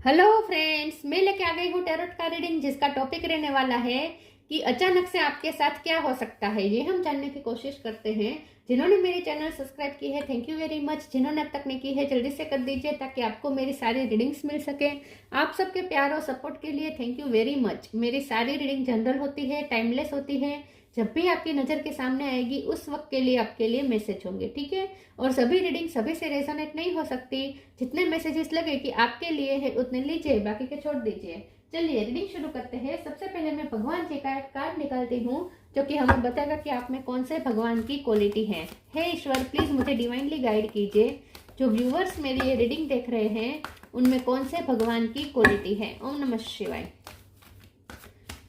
Hello friends, मैं लेके आ गई हूँ टैरोट का रीडिंग, जिसका टॉपिक रहने वाला है कि अचानक से आपके साथ क्या हो सकता है। ये हम जानने की कोशिश करते हैं। जिन्होंने मेरी चैनल सब्सक्राइब की है, थैंक यू वेरी मच। जिन्होंने अब तक नहीं की है, जल्दी से कर दीजिए ताकि आपको मेरी सारी रीडिंग्स मिल सके। आप सबके प्यार और सपोर्ट के लिए थैंक यू वेरी मच। मेरी सारी रीडिंग जनरल होती है, टाइमलेस होती है। जब भी आपकी नज़र के सामने आएगी उस वक्त के लिए आपके लिए मैसेज होंगे, ठीक है। और सभी रीडिंग सभी से रेजोनेट नहीं हो सकती। जितने मैसेजेस लगे कि आपके लिए है उतने लीजिए, बाकी के छोड़ दीजिए। चलिए रीडिंग शुरू करते हैं। सबसे पहले मैं भगवान जी का एक कार्ड निकालती हूँ जो कि हमें बताएगा कि आप में कौन से भगवान की क्वालिटी है। हे ईश्वर, प्लीज मुझे डिवाइनली गाइड कीजिए। जो व्यूवर्स मेरी ये रीडिंग देख रहे हैं उनमें कौन से भगवान की क्वालिटी है। ओम नमः शिवाय।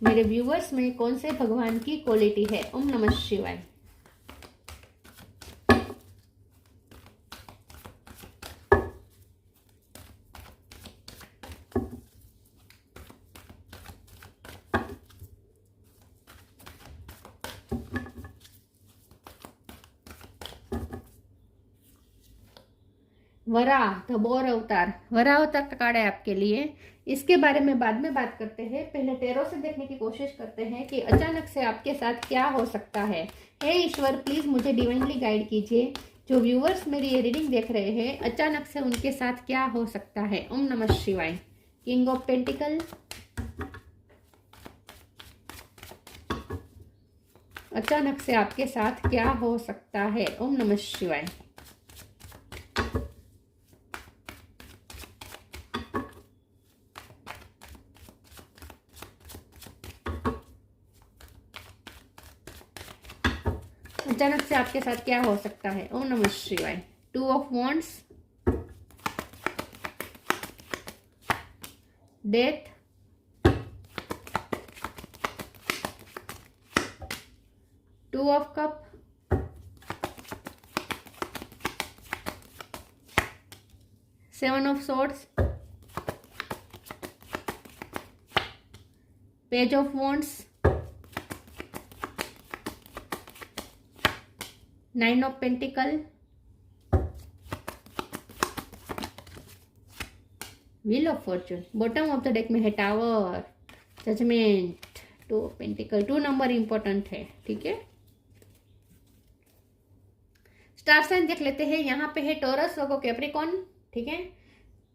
मेरे व्यूवर्स में कौन से भगवान की क्वालिटी है। ओम नमः शिवाय। वराह द बोर अवतार, वराह अवतार का कार्ड है आपके लिए। इसके बारे में बाद में बात करते हैं। पहले टैरो से देखने की कोशिश करते हैं कि अचानक से आपके साथ क्या हो सकता है। हे ईश्वर, प्लीज मुझे डिवाइनली गाइड कीजिए। जो व्यूवर्स मेरी ये रीडिंग देख रहे हैं, अचानक से उनके साथ क्या हो सकता है। ओम नमः शिवाय। किंग ऑफ पेंटिकल, अचानक से आपके साथ क्या हो सकता है। ओम नमः शिवाय। अचानक से आपके साथ क्या हो सकता है। ओम नमः शिवाय। Two of wands, death, two of cup, seven of swords, page of wands, nine of pentacle, wheel of fortune. Bottom of the deck में है tower, judgment, two of pentacle. 2 number important है, ठीक है। स्टार साइन देख लेते हैं। यहाँ पे है टॉरस, वर्गो, कैप्रिकॉर्न, ठीक है।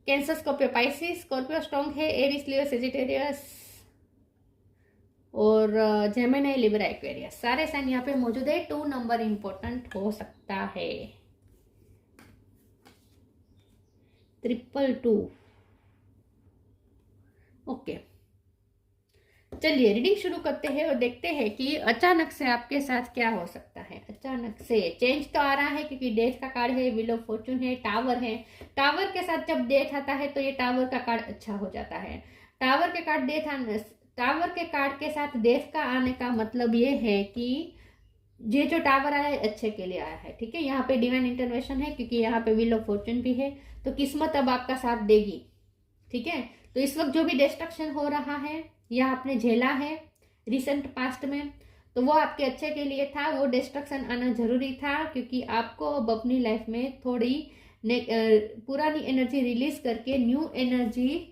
Cancer, Scorpio, Pisces, Scorpio strong है। एरिस, लियो, सेजिटेरियस और जेमिनी, लिब्रा, एक्वेरियस। सारे साइन यहाँ पे मौजूद है। 2 नंबर इंपॉर्टेंट हो सकता है। 222। ओके, चलिए रीडिंग शुरू करते हैं और देखते हैं कि अचानक से आपके साथ क्या हो सकता है। अचानक से चेंज तो आ रहा है क्योंकि डेथ का कार्ड है, व्हील ऑफ फॉर्चून है, टावर है। टावर के साथ जब डेथ आता है तो ये टावर का कार्ड अच्छा हो जाता है। टावर के कार्ड टावर के कार्ड के साथ डेथ का आने का मतलब ये है कि ये जो टावर आया है अच्छे के लिए आया है, ठीक है। यहाँ पे डिवाइन इंटरवेंशन है क्योंकि यहाँ पे व्हील ऑफ फॉर्चून भी है, तो किस्मत अब आपका साथ देगी, ठीक है। तो इस वक्त जो भी डिस्ट्रक्शन हो रहा है या आपने झेला है रिसेंट पास्ट में, तो वो आपके अच्छे के लिए था। वो डिस्ट्रक्शन आना जरूरी था क्योंकि आपको अब अपनी लाइफ में थोड़ी पुरानी एनर्जी रिलीज करके न्यू एनर्जी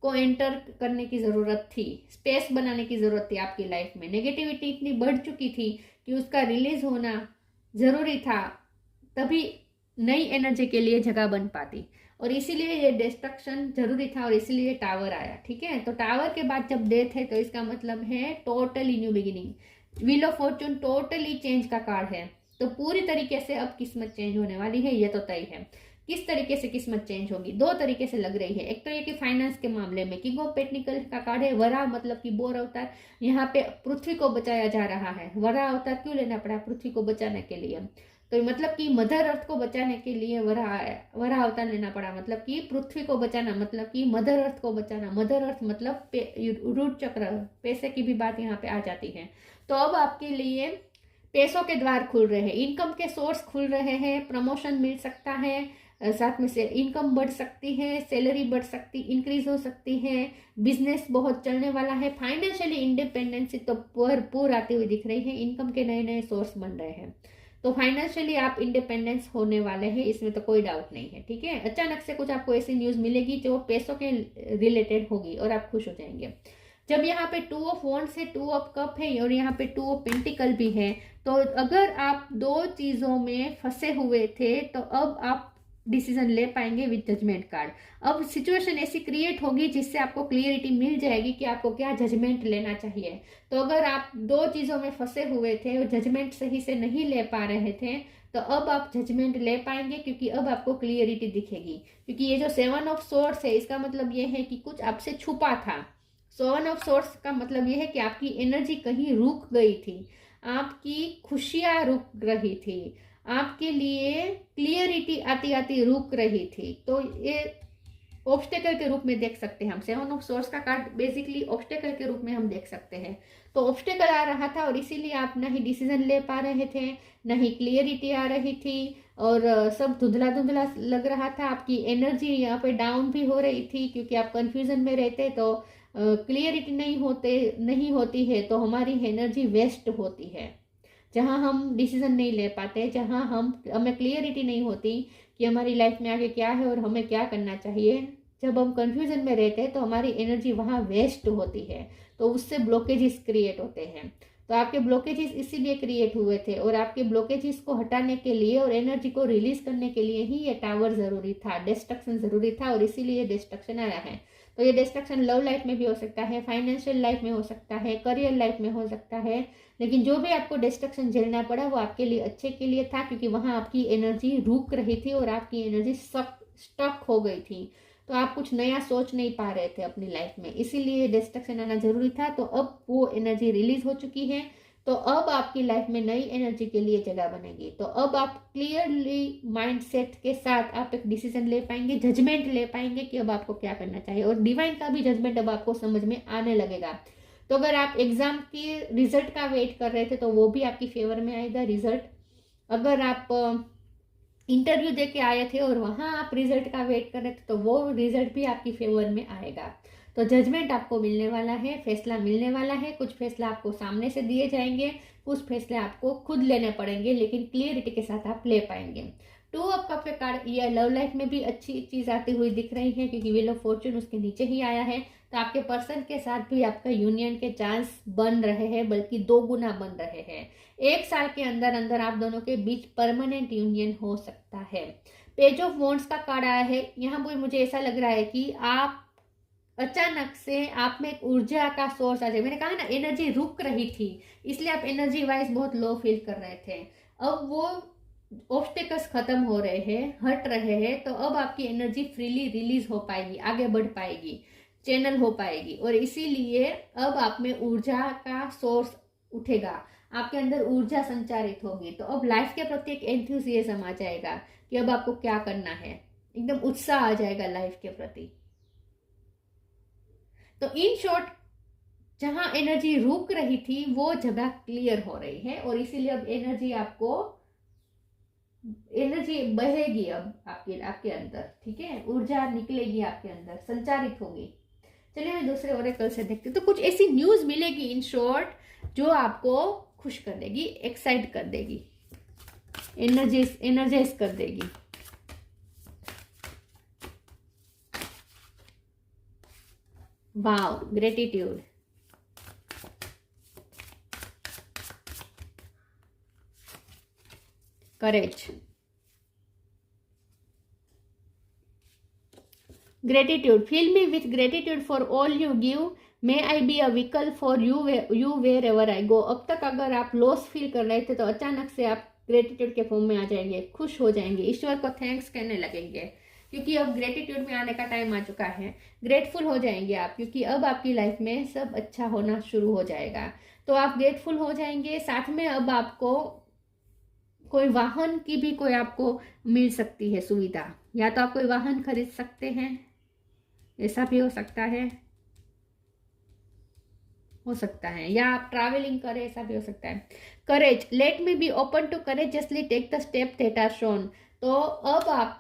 को एंटर करने की जरूरत थी। स्पेस बनाने की जरूरत थी आपकी लाइफ में। नेगेटिविटी इतनी बढ़ चुकी थी कि उसका रिलीज होना जरूरी था, तभी नई एनर्जी के लिए जगह बन पाती। और इसीलिए ये डिस्ट्रक्शन जरूरी था और इसीलिए टावर आया, ठीक है। तो टावर के बाद जब डेथ है तो इसका मतलब है totally new beginning. Wheel of Fortune totally change का कार्ड है, तो पूरी तरीके से अब किस्मत चेंज होने वाली है, ये तो तय है। किस तरीके से किस्मत चेंज होगी, 2 तरीके से लग रही है। एक तो ये कि फाइनेंस के मामले में किंग ऑफ पेंटिकल का कार्ड है। वराह मतलब कि बोर अवतार, यहाँ पे पृथ्वी को बचाया जा रहा है। वराह अवतार क्यों लेना पड़ा? पृथ्वी को बचाने के लिए। तो मतलब कि मदर अर्थ को बचाने के लिए वराह अवतार लेना पड़ा। मतलब कि पृथ्वी को बचाना, मतलब कि मदर अर्थ को बचाना। मदर अर्थ मतलब रूट चक्र, पैसे की भी बात यहाँ पे आ जाती है। तो अब आपके लिए पैसों के द्वार खुल रहे हैं, इनकम के सोर्स खुल रहे हैं, प्रमोशन मिल सकता है, साथ में से इनकम बढ़ सकती है, सैलरी बढ़ सकती, इंक्रीज हो सकती है, बिजनेस बहुत चलने वाला है। फाइनेंशियली इंडिपेंडेंसी तो भरपूर आती हुई दिख रही है। इनकम के नए नए सोर्स बन रहे हैं। तो फाइनेंशियली आप इंडिपेंडेंस होने वाले हैं, इसमें तो कोई डाउट नहीं है। ठीक है, अचानक से कुछ आपको ऐसी न्यूज़ मिलेगी जो पैसों के रिलेटेड होगी और आप खुश हो जाएंगे। जब यहाँ पे 2 ऑफ वॉन्ड्स है, 2 ऑफ कप है और यहाँ पे 2 ऑफ पेंटिकल भी है, तो अगर आप दो चीज़ों में फंसे हुए थे तो अब आप डिसीजन ले पाएंगे विद जजमेंट कार्ड। अब सिचुएशन ऐसी क्रिएट होगी जिससे आपको क्लियरिटी मिल जाएगी कि आपको क्या जजमेंट लेना चाहिए। तो अगर आप दो चीज़ों में फंसे हुए थे और जजमेंट सही से नहीं ले पा रहे थे, तो अब आप जजमेंट ले पाएंगे, क्योंकि अब आपको क्लियरिटी दिखेगी। क्योंकि ये जो 7 ऑफ सोर्स है, इसका मतलब ये है कि कुछ आपसे छुपा था। 7 ऑफ सोर्स का मतलब ये है कि आपकी एनर्जी कहीं रुक गई थी, आपकी खुशियाँ रुक रही थी, आपके लिए क्लियरिटी आती आती रुक रही थी। तो ये ऑब्स्टेकल के रूप में देख सकते हैं हम। 7 ऑफ सोर्स का कार्ड बेसिकली ऑब्स्टेकल के रूप में हम देख सकते हैं। तो ऑब्स्टेकल आ रहा था और इसीलिए आप ना ही डिसीजन ले पा रहे थे, ना ही क्लियरिटी आ रही थी, और सब धुंधला धुंधला लग रहा था। आपकी एनर्जी यहाँ पे डाउन भी हो रही थी, क्योंकि आप कंफ्यूजन में रहते तो क्लियरिटी नहीं होती है तो हमारी एनर्जी वेस्ट होती है। जहाँ हम डिसीजन नहीं ले पाते, जहाँ हमें क्लियरिटी नहीं होती कि हमारी लाइफ में आगे क्या है और हमें क्या करना चाहिए, जब हम कंफ्यूजन में रहते हैं तो हमारी एनर्जी वहाँ वेस्ट होती है, तो उससे ब्लॉकेजेस क्रिएट होते हैं। तो आपके ब्लॉकेजेस इसीलिए क्रिएट हुए थे, और आपके ब्लॉकेजेस को हटाने के लिए और एनर्जी को रिलीज करने के लिए ही ये टावर जरूरी था, डिस्ट्रक्शन जरूरी था, और इसीलिए डिस्ट्रक्शन आया है। तो ये डिस्ट्रक्शन लव लाइफ में भी हो सकता है, फाइनेंशियल लाइफ में हो सकता है, करियर लाइफ में हो सकता है, लेकिन जो भी आपको डिस्ट्रक्शन झेलना पड़ा वो आपके लिए अच्छे के लिए था, क्योंकि वहाँ आपकी एनर्जी रुक रही थी और आपकी एनर्जी स्टक हो गई थी। तो आप कुछ नया सोच नहीं पा रहे थे अपनी लाइफ में, इसीलिए डिस्ट्रक्शन आना जरूरी था। तो अब वो एनर्जी रिलीज हो चुकी है, तो अब आपकी लाइफ में नई एनर्जी के लिए जगह बनेगी। तो अब आप क्लियरली माइंडसेट के साथ आप एक डिसीजन ले पाएंगे, जजमेंट ले पाएंगे कि अब आपको क्या करना चाहिए, और डिवाइन का भी जजमेंट अब आपको समझ में आने लगेगा। तो अगर आप एग्जाम के रिजल्ट का वेट कर रहे थे तो वो भी आपकी फेवर में आएगा रिजल्ट। अगर आप इंटरव्यू दे के आए थे और वहाँ आप रिजल्ट का वेट कर रहे थे तो वो रिजल्ट भी आपकी फेवर में आएगा। तो जजमेंट आपको मिलने वाला है, फैसला मिलने वाला है। कुछ फैसला आपको सामने से दिए जाएंगे, कुछ फैसले आपको खुद लेने पड़ेंगे, लेकिन क्लियरिटी के साथ आप ले पाएंगे। 2 ऑफ कप के कार्ड ये लव लाइफ में भी अच्छी चीज आती हुई दिख रही है, क्योंकि व्हील ऑफ फॉर्चून उसके नीचे ही आया है। तो आपके पर्सन के साथ भी आपका यूनियन के चांस बन रहे हैं, बल्कि 2 गुना बन रहे हैं। 1 साल के अंदर अंदर आप दोनों के बीच परमानेंट यूनियन हो सकता है। पेज ऑफ वॉन्ड्स का कार्ड आया है। यहाँ पर मुझे ऐसा लग रहा है कि आप अचानक से आप में एक ऊर्जा का सोर्स आ जाए। मैंने कहा ना एनर्जी रुक रही थी, इसलिए आप एनर्जी वाइज बहुत लो फील कर रहे थे। अब वो ऑब्स्टेकल्स खत्म हो रहे हैं, हट रहे हैं, तो अब आपकी एनर्जी फ्रीली रिलीज हो पाएगी, आगे बढ़ पाएगी, चैनल हो पाएगी, और इसीलिए अब आप में ऊर्जा का सोर्स उठेगा, आपके अंदर ऊर्जा संचारित होगी। तो अब लाइफ के प्रति एक एंथुसियाज्म आ जाएगा कि अब आपको क्या करना है, एकदम उत्साह आ जाएगा लाइफ के प्रति। तो इन शॉर्ट जहां एनर्जी रुक रही थी वो जगह क्लियर हो रही है, और इसीलिए अब एनर्जी बहेगी अब आपके अंदर। ठीक है, ऊर्जा निकलेगी आपके अंदर, संचारित होगी। चलिए मैं दूसरे ओरेकल से देखती हूँ। तो कुछ ऐसी न्यूज मिलेगी इन शॉर्ट जो आपको खुश कर देगी, एक्साइट कर देगी, एनर्जाइज कर देगी। Wow, gratitude, courage, gratitude, fill me with gratitude for all you give, may I be a vehicle for you wherever I go. अब तक अगर आप लॉस फील कर रहे थे तो अचानक से आप ग्रेटिट्यूड के फॉर्म में आ जाएंगे, खुश हो जाएंगे, ईश्वर को थैंक्स कहने लगेंगे, क्योंकि अब ग्रेटिट्यूड में आने का टाइम आ चुका है। ग्रेटफुल हो जाएंगे आप, क्योंकि अब आपकी लाइफ में सब अच्छा होना शुरू हो जाएगा। तो आप ग्रेटफुल हो जाएंगे। साथ में अब आपको कोई वाहन की भी कोई आपको मिल सकती है सुविधा, या तो आप कोई वाहन खरीद सकते हैं, ऐसा भी हो सकता है, या आप ट्रैवलिंग करें, ऐसा भी हो सकता है। Courage, let me be open to courageously take the step that are shown. तो अब आप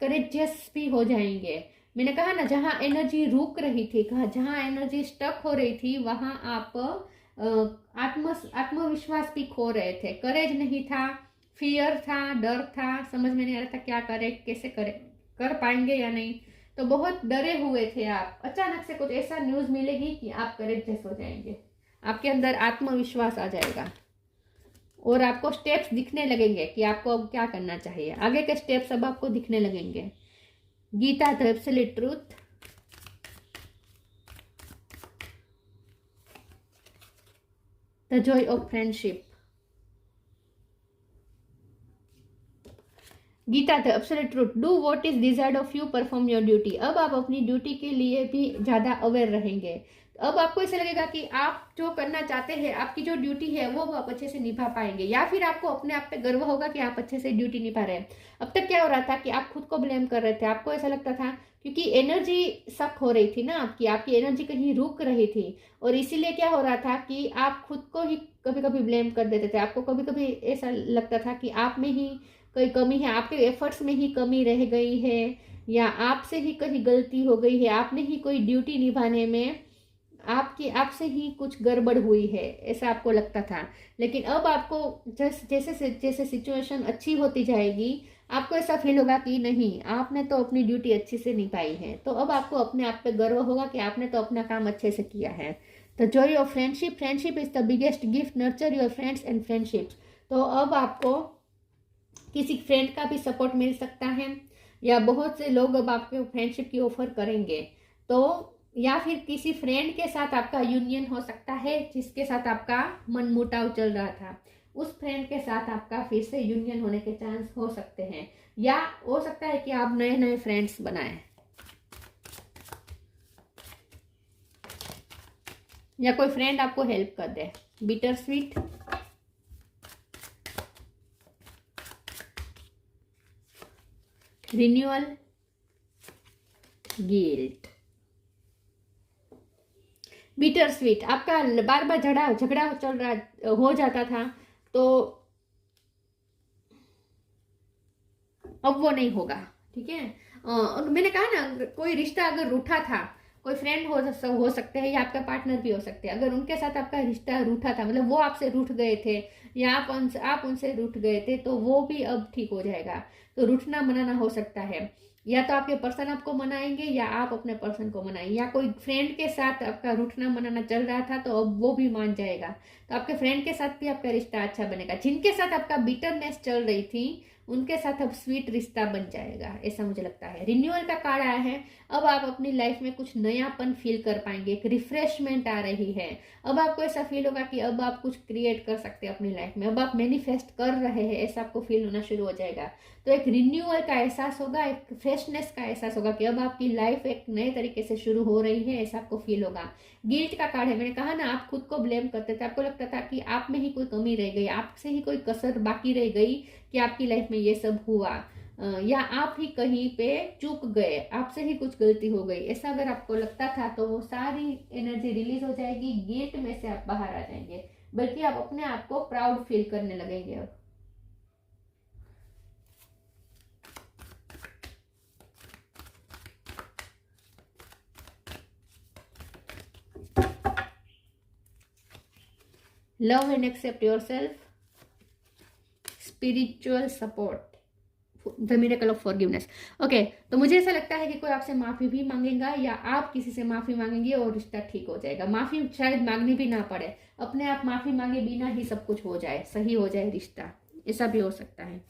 करेजियस भी हो जाएंगे। मैंने कहा ना जहाँ एनर्जी रुक रही थी, जहाँ एनर्जी स्टक हो रही थी, वहाँ आप आत्मविश्वास भी खो रहे थे, करेज नहीं था, फियर था, डर था, समझ में नहीं आ रहा था क्या करे, कैसे करे, कर पाएंगे या नहीं। तो बहुत डरे हुए थे आप। अचानक से कुछ ऐसा न्यूज़ मिलेगी कि आप करेक्ट हो जाएंगे, आपके अंदर आत्मविश्वास आ जाएगा और आपको स्टेप्स दिखने लगेंगे कि आपको अब क्या करना चाहिए। आगे के स्टेप्स अब आपको दिखने लगेंगे। Gita the absolute truth, the joy of friendship, Gita the absolute truth, do what is desired of you, perform your duty. अब आप अपनी ड्यूटी के लिए भी ज़्यादा अवेयर रहेंगे। अब आपको ऐसा लगेगा कि आप जो करना चाहते हैं, आपकी जो ड्यूटी है वो आप अच्छे से निभा पाएंगे, या फिर आपको अपने आप पे गर्व होगा कि आप अच्छे से ड्यूटी निभा रहे हैं। अब तक क्या हो रहा था कि आप खुद को ब्लेम कर रहे थे, आपको ऐसा लगता था क्योंकि एनर्जी सक हो रही थी ना, आपकी एनर्जी कहीं रुक रही थी, और इसीलिए क्या हो रहा था कि आप खुद को ही कभी कभी ब्लेम कर देते थे। आपको कभी कभी ऐसा लगता था कि आप में ही कोई कमी है, आपके एफर्ट्स में ही कमी रह गई है, या आपसे ही कहीं गलती हो गई है, आपने ही कोई ड्यूटी निभाने में आपसे ही कुछ गड़बड़ हुई है, ऐसा आपको लगता था। लेकिन अब आपको जैसे जैसे सिचुएशन अच्छी होती जाएगी, आपको ऐसा फील होगा कि नहीं, आपने तो अपनी ड्यूटी अच्छी से निभाई है। तो अब आपको अपने आप पे गर्व होगा कि आपने तो अपना काम अच्छे से किया है। The joy of friendship, friendship is the biggest gift, nurture your friends and friendships. तो अब आपको किसी फ्रेंड का भी सपोर्ट मिल सकता है, या बहुत से लोग अब आपको फ्रेंडशिप की ऑफर करेंगे। तो या फिर किसी फ्रेंड के साथ आपका यूनियन हो सकता है जिसके साथ आपका मनमुटाव चल रहा था, उस फ्रेंड के साथ आपका फिर से यूनियन होने के चांस हो सकते हैं, या हो सकता है कि आप नए नए फ्रेंड्स बनाएं, या कोई फ्रेंड आपको हेल्प कर दे। Bittersweet, renewal, guilt. Bittersweet, आपका बार बार झगड़ा चल रहा हो जाता था, तो अब वो नहीं होगा। ठीक है, मैंने कहा ना, कोई रिश्ता अगर रूठा था, कोई फ्रेंड हो सकते हैं या आपका पार्टनर भी हो सकते हैं, अगर उनके साथ आपका रिश्ता रूठा था, मतलब वो आपसे रूठ गए थे या आप उनसे रूठ गए थे, तो वो भी अब ठीक हो जाएगा। तो रूठना मनाना हो सकता है, या तो आपके पर्सन आपको मनाएंगे या आप अपने पर्सन को मनाएंगे, या कोई फ्रेंड के साथ आपका रूठना मनाना चल रहा था तो अब वो भी मान जाएगा। तो आपके फ्रेंड के साथ भी आपका रिश्ता अच्छा बनेगा। जिनके साथ आपका बिटरनेस चल रही थी उनके साथ अब स्वीट रिश्ता बन जाएगा, ऐसा मुझे लगता है। रिन्यूअल का कार्ड आया है, अब आप अपनी लाइफ में कुछ नयापन फील कर पाएंगे, एक रिफ्रेशमेंट आ रही है। अब आपको ऐसा फील होगा कि अब आप कुछ क्रिएट कर सकते हैं अपनी लाइफ में, अब आप मैनिफेस्ट कर रहे हैं, ऐसा आपको फील होना शुरू हो जाएगा। तो एक रिन्यूअल का एहसास होगा, एक फ्रेशनेस का एहसास होगा कि अब आपकी लाइफ एक नए तरीके से शुरू हो रही है, ऐसा आपको फील होगा। गिल्ट का कार्ड है, मैंने कहा ना, आप खुद को ब्लेम करते थे, आपको लगता था कि आप में ही कोई कमी रह गई, आपसे ही कोई कसर बाकी रह गई कि आपकी लाइफ में ये सब हुआ, या आप ही कहीं पे चूक गए, आपसे ही कुछ गलती हो गई, ऐसा अगर आपको लगता था तो वो सारी एनर्जी रिलीज हो जाएगी, गिल्ट में से आप बाहर आ जाएंगे, बल्कि आप अपने आप को प्राउड फील करने लगेंगे। अब love and accept yourself, spiritual support, the miracle of forgiveness. Okay, तो मुझे ऐसा लगता है कि कोई आपसे माफी भी मांगेगा या आप किसी से माफी मांगेंगे और रिश्ता ठीक हो जाएगा। माफी शायद मांगनी भी ना पड़े, अपने आप माफी मांगे बिना ही सब कुछ हो जाए, सही हो जाए रिश्ता, ऐसा भी हो सकता है।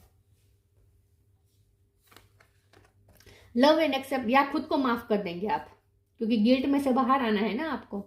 लव एंड एक्सेप्ट, या खुद को माफ कर देंगे आप, क्योंकि गिल्ट में से बाहर आना है ना आपको।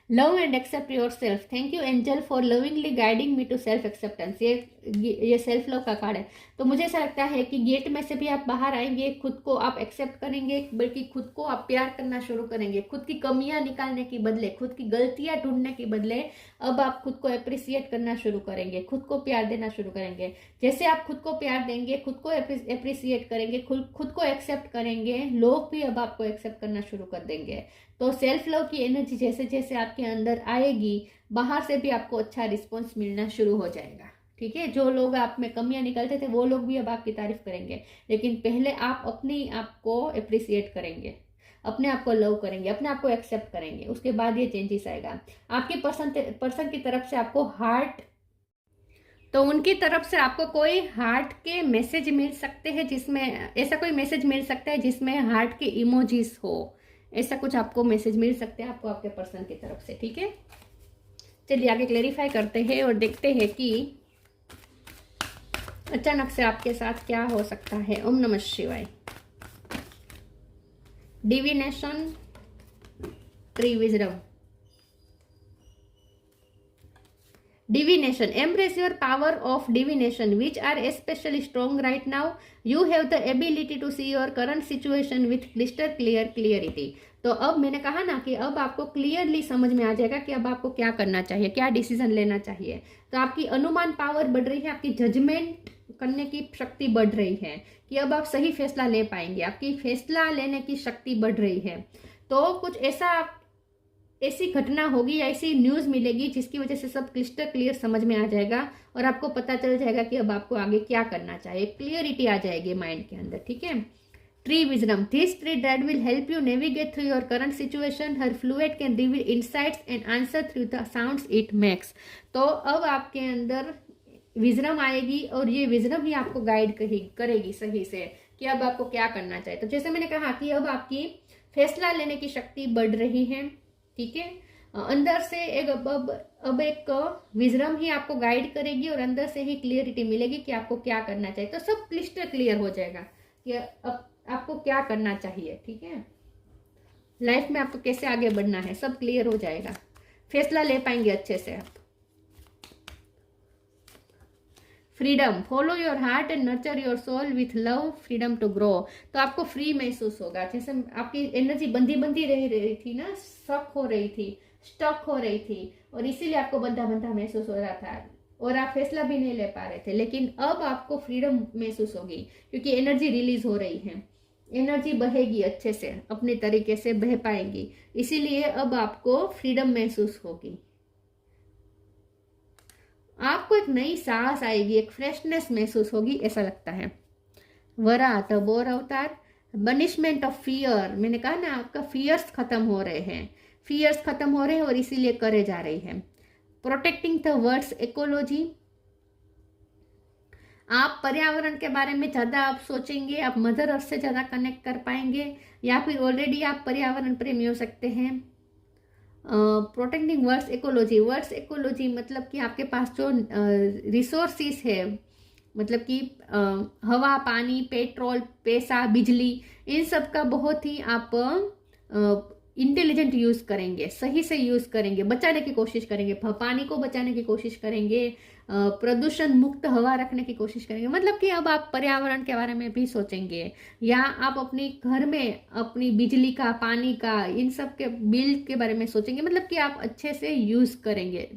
Love and accept yourself, thank you angel for lovingly guiding me to self acceptance. ये सेल्फ लव का कार्ड है। तो मुझे ऐसा लगता है कि गेट में से भी आप बाहर आएंगे, खुद को आप एक्सेप्ट करेंगे, बल्कि खुद को आप प्यार करना शुरू करेंगे। खुद की कमियां निकालने के बदले, खुद की गलतियां ढूंढने के बदले अब आप खुद को अप्रिसिएट करना शुरू करेंगे, खुद को प्यार देना शुरू करेंगे। जैसे आप खुद को प्यार देंगे, खुद को अप्रिसिएट करेंगे, खुद को एक्सेप्ट करेंगे, लोग भी अब आपको एक्सेप्ट करना शुरू कर देंगे। तो सेल्फ लव की एनर्जी जैसे जैसे आपके अंदर आएगी, बाहर से भी आपको अच्छा रिस्पॉन्स मिलना शुरू हो जाएगा। ठीक है, जो लोग आप में कमियां निकलते थे वो लोग भी अब आपकी तारीफ करेंगे, लेकिन पहले आप अपने आप को अप्रिसिएट करेंगे, अपने आप को लव करेंगे, अपने आप को एक्सेप्ट करेंगे, उसके बाद ये चेंजेस आएगा। आपके पर्सन की तरफ से आपको हार्ट तो उनकी तरफ से आपको कोई हार्ट के मैसेज मिल सकते हैं, जिसमें ऐसा कोई मैसेज मिल सकता है जिसमें हार्ट के इमोजीज हो, ऐसा कुछ आपको मैसेज मिल सकते हैं आपको आपके पर्सन की तरफ से। ठीक है, चलिए आगे क्लेरिफाई करते हैं और देखते हैं कि अचानक से आपके साथ क्या हो सकता है। ओम नमः शिवाय। Divination, tree wisdom. Divination. Embrace your power of divination, which are especially strong right now. You have the ability to see your current situation with crystal clear clarity. तो अब मैंने कहा ना कि अब आपको क्लियरली समझ में आ जाएगा कि अब आपको क्या करना चाहिए, क्या डिसीजन लेना चाहिए। तो आपकी अनुमान पावर बढ़ रही है, आपकी जजमेंट करने की शक्ति बढ़ रही है कि अब आप सही फैसला ले पाएंगे, आपकी फैसला लेने की शक्ति बढ़ रही है। तो कुछ ऐसी घटना होगी, ऐसी न्यूज मिलेगी जिसकी वजह से सब क्लिस्टर क्लियर समझ में आ जाएगा और आपको पता चल जाएगा कि अब आपको आगे क्या करना चाहिए, क्लियरिटी आ जाएगी माइंड के अंदर। ठीक है, tree wisdom. This tree that will help you navigate through your current situation, her fluid can reveal insights and answer through the sounds it makes. तो अब आपके अंदर विजडम आएगी और ये विजडम ही आपको गाइड करेगी सही से कि अब आपको क्या करना चाहिए। तो जैसे मैंने कहा कि अब आपकी फैसला लेने की शक्ति बढ़ रही है। ठीक है, अंदर से अब एक विजडम ही आपको गाइड करेगी और अंदर से ही क्लियरिटी मिलेगी कि आपको क्या करना चाहिए। तो सब क्लिस्टर क्लियर हो जाएगा कि अब आपको क्या करना चाहिए। ठीक है, लाइफ में आपको कैसे आगे बढ़ना है, सब क्लियर हो जाएगा, फैसला ले पाएंगे अच्छे से आप। Freedom. Follow your heart and nurture your soul with love, freedom to grow. तो आपको फ्री महसूस होगा, जैसे आपकी एनर्जी बंधी रह रही थी ना, स्टक हो रही थी और इसीलिए आपको बंधा महसूस हो रहा था और आप फैसला भी नहीं ले पा रहे थे। लेकिन अब आपको फ्रीडम महसूस होगी क्योंकि एनर्जी रिलीज हो रही है, एनर्जी बहेगी अच्छे से, अपने तरीके से बह पाएंगी, इसीलिए अब आपको फ्रीडम महसूस होगी। आपको एक नई सांस आएगी, एक फ्रेशनेस महसूस होगी, ऐसा लगता है। वरात, बोर अवतार। बनिशमेंट ऑफ फियर। मैंने कहा ना आपका फियर्स खत्म हो रहे हैं और इसीलिए करे जा रही है। Protecting the words ecology. आप पर्यावरण के बारे में ज्यादा आप सोचेंगे, आप मदर अर्थ से ज्यादा कनेक्ट कर पाएंगे, या फिर ऑलरेडी आप पर्यावरण प्रेमी हो सकते हैं। प्रोटेक्टिंग वर्ड्स इकोलॉजी मतलब कि आपके पास जो रिसोर्सिस है, मतलब कि हवा, पानी, पेट्रोल, पैसा, बिजली, इन सब का बहुत ही आप इंटेलिजेंट यूज करेंगे, सही से यूज करेंगे, बचाने की कोशिश करेंगे, पानी को बचाने की कोशिश करेंगे, प्रदूषण मुक्त हवा रखने की कोशिश करेंगे। मतलब कि अब आप पर्यावरण के बारे में भी सोचेंगे, या आप अपनी घर में अपनी बिजली का, पानी का, इन सब के बिल के बारे में सोचेंगे। मतलब कि आप अच्छे से यूज करेंगे,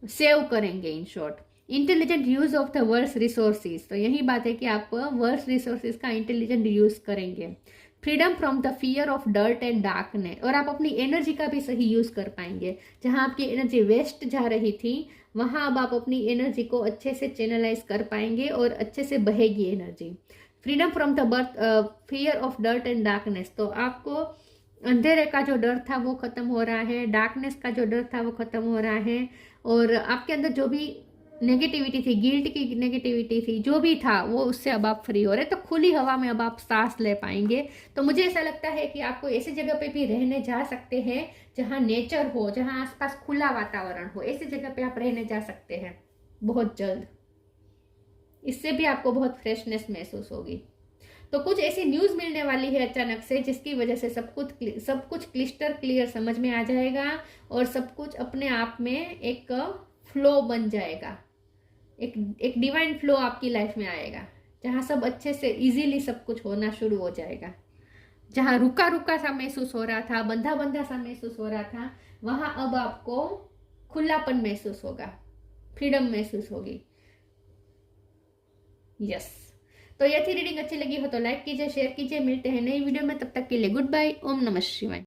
सेव करेंगे। In short, intelligent use of the words resources. तो यही बात है कि आप वर्ड्स रिसोर्सेज का इंटेलिजेंट यूज करेंगे। Freedom from the fear of dirt and darkness. और आप अपनी एनर्जी का भी सही यूज कर पाएंगे। जहां आपकी एनर्जी वेस्ट जा रही थी, वहां अब आप अपनी एनर्जी को अच्छे से चैनलाइज कर पाएंगे और अच्छे से बहेगी energy. Freedom from the fear of dirt and darkness. तो आपको अंधेरे का जो डर था वो खत्म हो रहा है, डार्कनेस का जो डर था वो खत्म हो रहा है, और आपके अंदर जो भी नेगेटिविटी थी, गिल्ट की नेगेटिविटी थी, जो भी था वो उससे अब आप फ्री हो रहे। तो खुली हवा में अब आप सांस ले पाएंगे। तो मुझे ऐसा लगता है कि आपको ऐसी जगह पे भी रहने जा सकते हैं जहां नेचर हो, जहां आसपास खुला वातावरण हो, ऐसी जगह पे आप रहने जा सकते हैं बहुत जल्द। इससे भी आपको बहुत फ्रेशनेस महसूस होगी। तो कुछ ऐसी न्यूज मिलने वाली है अचानक से, जिसकी वजह से सब कुछ क्लिस्टर क्लियर समझ में आ जाएगा और सब कुछ अपने आप में एक फ्लो बन जाएगा। एक डिवाइन फ्लो आपकी लाइफ में आएगा, जहां सब अच्छे से इजीली सब कुछ होना शुरू हो जाएगा। जहां रुका रुका सा महसूस हो रहा था, बंधा बंधा सा महसूस हो रहा था, वहां अब आपको खुलापन महसूस होगा, फ्रीडम महसूस होगी। यस। तो ये थी रीडिंग। अच्छी लगी हो तो लाइक कीजिए, शेयर कीजिए। मिलते हैं नई वीडियो में, तब तक के लिए गुड बाय। ओम नमः शिवाय।